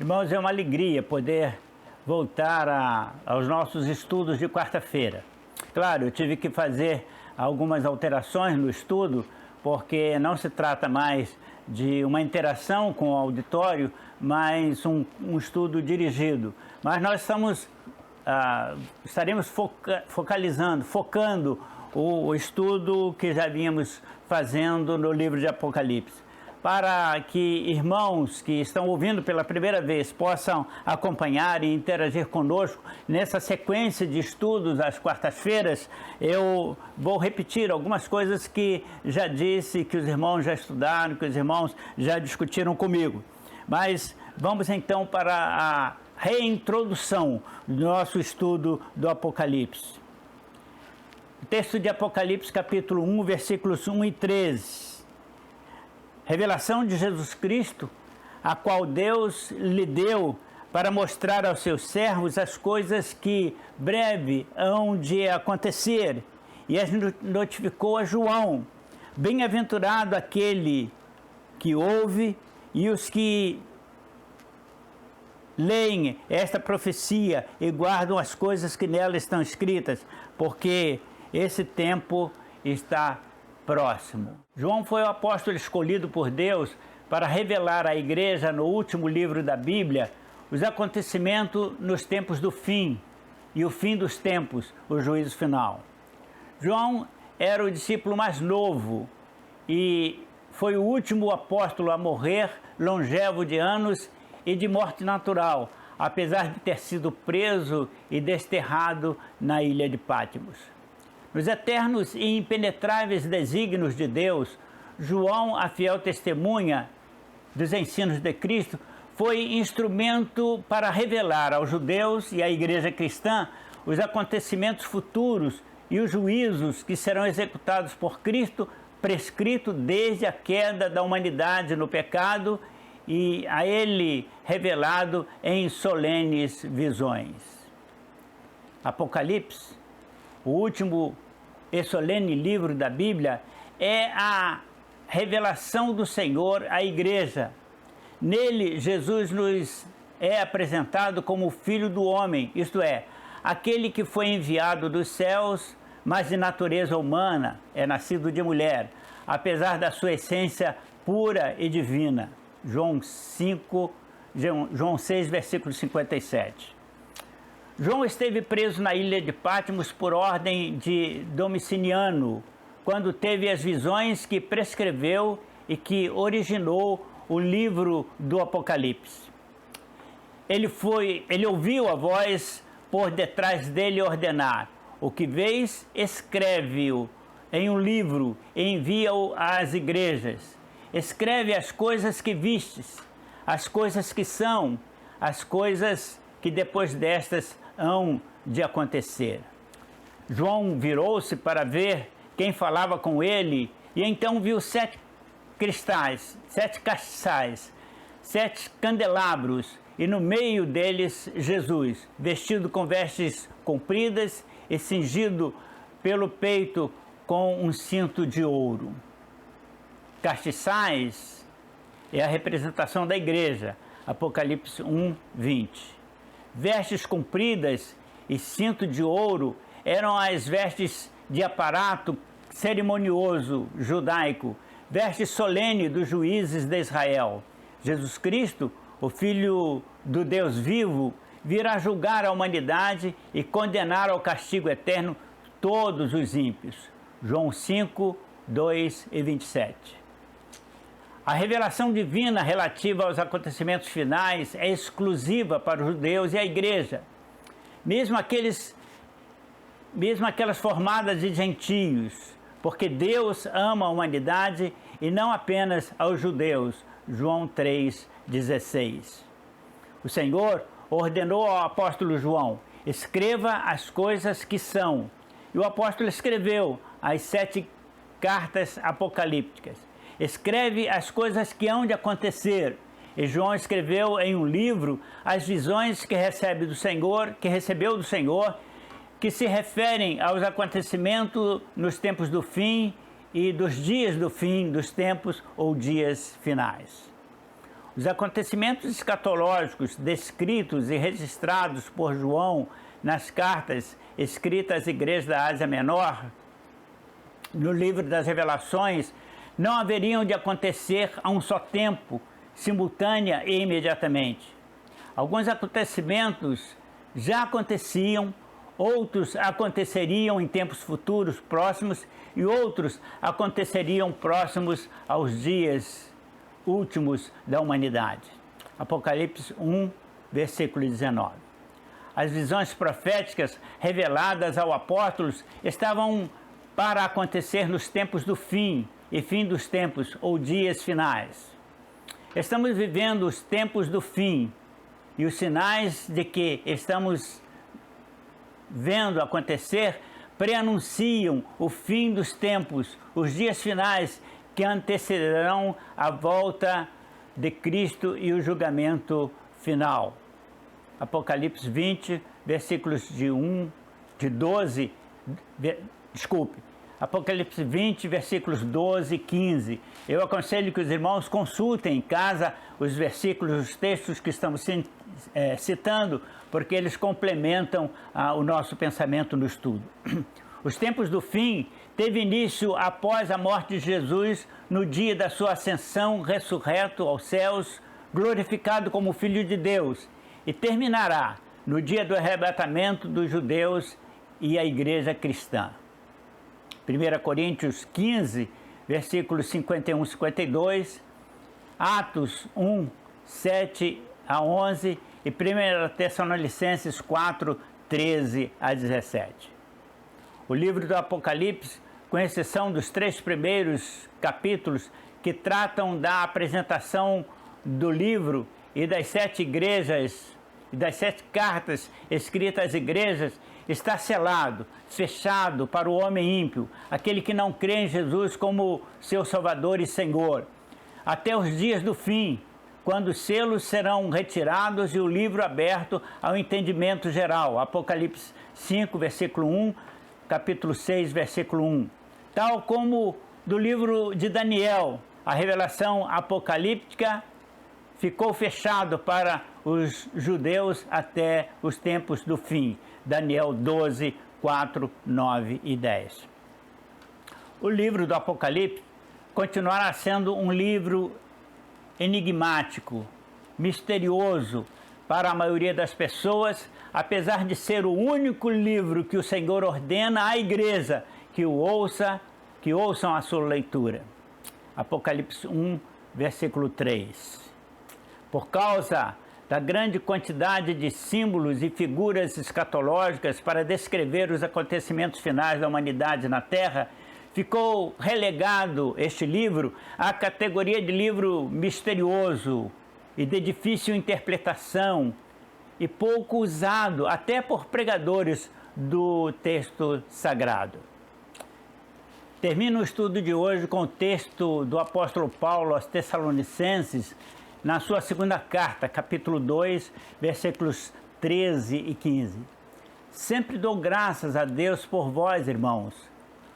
Irmãos, é uma alegria poder voltar aos nossos estudos de quarta-feira. Claro, eu tive que fazer algumas alterações no estudo, porque não se trata mais de uma interação com o auditório, mas um estudo dirigido. Mas nós estaremos focando o estudo que já vínhamos fazendo no livro de Apocalipse, para que irmãos que estão ouvindo pela primeira vez possam acompanhar e interagir conosco nessa sequência de estudos às quartas-feiras. Eu vou repetir algumas coisas que já disse, que os irmãos já estudaram, que os irmãos já discutiram comigo. Mas vamos então para a reintrodução do nosso estudo do Apocalipse. O texto de Apocalipse, capítulo 1, versículos 1 e 13. Revelação de Jesus Cristo, a qual Deus lhe deu para mostrar aos seus servos as coisas que breve hão de acontecer, e as notificou a João. Bem-aventurado aquele que ouve e os que leem esta profecia e guardam as coisas que nela estão escritas, porque esse tempo está próximo. João foi o apóstolo escolhido por Deus para revelar à igreja no último livro da Bíblia os acontecimentos nos tempos do fim e o fim dos tempos, o juízo final. João era o discípulo mais novo e foi o último apóstolo a morrer, longevo de anos e de morte natural, apesar de ter sido preso e desterrado na ilha de Patmos. Nos eternos e impenetráveis desígnios de Deus, João, a fiel testemunha dos ensinos de Cristo, foi instrumento para revelar aos judeus e à igreja cristã os acontecimentos futuros e os juízos que serão executados por Cristo, prescrito desde a queda da humanidade no pecado e a ele revelado em solenes visões. Apocalipse, o último e solene livro da Bíblia, é a revelação do Senhor à igreja. Nele, Jesus nos é apresentado como o Filho do Homem, isto é, aquele que foi enviado dos céus, mas de natureza humana, é nascido de mulher, apesar da sua essência pura e divina. João 6, versículo 57. João esteve preso na ilha de Patmos por ordem de Domiciano, quando teve as visões que prescreveu e que originou o livro do Apocalipse. Ele ouviu a voz por detrás dele ordenar: o que vês, escreve-o em um livro e envia-o às igrejas. Escreve as coisas que vistes, as coisas que são, as coisas que depois destas hão de acontecer. João virou-se para ver quem falava com ele e então viu 7 cristais, 7 castiçais, 7 candelabros e no meio deles Jesus, vestido com vestes compridas e cingido pelo peito com um cinto de ouro. Castiçais é a representação da igreja, Apocalipse 1, 20. Vestes compridas e cinto de ouro eram as vestes de aparato cerimonioso judaico, veste solene dos juízes de Israel. Jesus Cristo, o Filho do Deus vivo, virá julgar a humanidade e condenar ao castigo eterno todos os ímpios. João 5, 2 e 27. A revelação divina relativa aos acontecimentos finais é exclusiva para os judeus e a igreja, mesmo aquelas formadas de gentios, porque Deus ama a humanidade e não apenas aos judeus. João 3,16. O Senhor ordenou ao apóstolo João: escreva as coisas que são. E o apóstolo escreveu as 7 cartas apocalípticas. Escreve as coisas que hão de acontecer. E João escreveu em um livro as visões que recebeu do Senhor, que se referem aos acontecimentos nos tempos do fim e dos dias do fim dos tempos ou dias finais. Os acontecimentos escatológicos descritos e registrados por João nas cartas escritas às igrejas da Ásia Menor, no livro das Revelações, não haveriam de acontecer a um só tempo, simultânea e imediatamente. Alguns acontecimentos já aconteciam, outros aconteceriam em tempos futuros próximos e outros aconteceriam próximos aos dias últimos da humanidade. Apocalipse 1, versículo 19. As visões proféticas reveladas ao apóstolo estavam para acontecer nos tempos do fim e fim dos tempos ou dias finais. Estamos vivendo os tempos do fim e os sinais de que estamos vendo acontecer preanunciam o fim dos tempos, os dias finais que antecederão a volta de Cristo e o julgamento final. Apocalipse 20, versículos Apocalipse 20, versículos 12 e 15. Eu aconselho que os irmãos consultem em casa os versículos, os textos que estamos citando, porque eles complementam o nosso pensamento no estudo. Os tempos do fim teve início após a morte de Jesus, no dia da sua ascensão, ressurreto aos céus, glorificado como Filho de Deus, e terminará no dia do arrebatamento dos judeus e a igreja cristã. 1 Coríntios 15, versículos 51 e 52, Atos 1, 7 a 11 e 1 Tessalonicenses 4, 13 a 17. O livro do Apocalipse, com exceção dos 3 primeiros capítulos que tratam da apresentação do livro e das 7 igrejas, e das 7 cartas escritas às igrejas, está selado, fechado para o homem ímpio, aquele que não crê em Jesus como seu Salvador e Senhor, até os dias do fim, quando os selos serão retirados e o livro aberto ao entendimento geral. Apocalipse 5, versículo 1, capítulo 6, versículo 1. Tal como do livro de Daniel, a revelação apocalíptica ficou fechado para os judeus até os tempos do fim. Daniel 12, 4, 9 e 10. O livro do Apocalipse continuará sendo um livro enigmático, misterioso para a maioria das pessoas, apesar de ser o único livro que o Senhor ordena à igreja que ouçam a sua leitura. Apocalipse 1, versículo 3. Por causa da grande quantidade de símbolos e figuras escatológicas para descrever os acontecimentos finais da humanidade na Terra, ficou relegado este livro à categoria de livro misterioso e de difícil interpretação e pouco usado até por pregadores do texto sagrado. Termino o estudo de hoje com o texto do apóstolo Paulo aos Tessalonicenses, na sua segunda carta, capítulo 2, versículos 13 e 15. Sempre dou graças a Deus por vós, irmãos,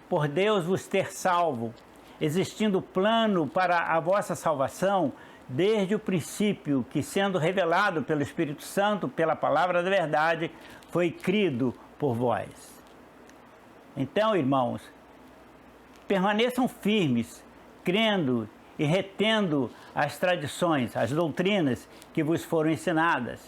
por Deus vos ter salvo, existindo plano para a vossa salvação desde o princípio, que sendo revelado pelo Espírito Santo, pela palavra da verdade, foi crido por vós. Então, irmãos, permaneçam firmes, crendo e retendo as tradições, as doutrinas que vos foram ensinadas.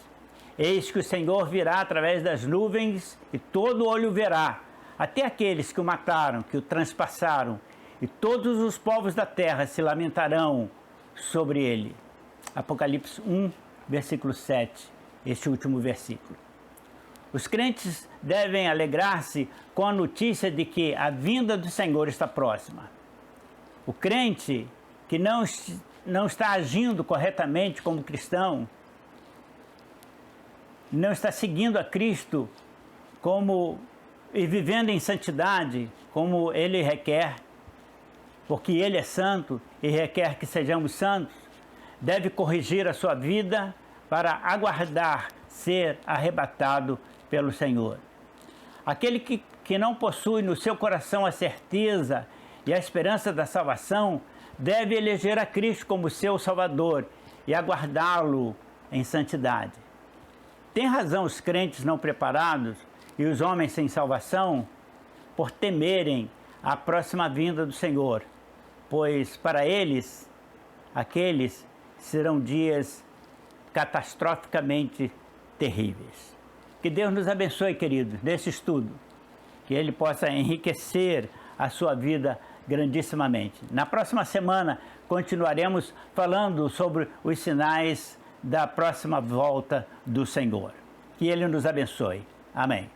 Eis que o Senhor virá através das nuvens e todo olho verá, até aqueles que o mataram, que o transpassaram, e todos os povos da terra se lamentarão sobre ele. Apocalipse 1, versículo 7, este último versículo. Os crentes devem alegrar-se com a notícia de que a vinda do Senhor está próxima. O crente que não está agindo corretamente como cristão, não está seguindo a Cristo e vivendo em santidade como Ele requer, porque Ele é santo e requer que sejamos santos, deve corrigir a sua vida para aguardar ser arrebatado pelo Senhor. Aquele que não possui no seu coração a certeza e a esperança da salvação, deve eleger a Cristo como seu Salvador e aguardá-lo em santidade. Tem razão os crentes não preparados e os homens sem salvação por temerem a próxima vinda do Senhor, pois para eles, aqueles serão dias catastroficamente terríveis. Que Deus nos abençoe, queridos, nesse estudo, que Ele possa enriquecer a sua vida grandissimamente. Na próxima semana continuaremos falando sobre os sinais da próxima volta do Senhor. Que Ele nos abençoe. Amém.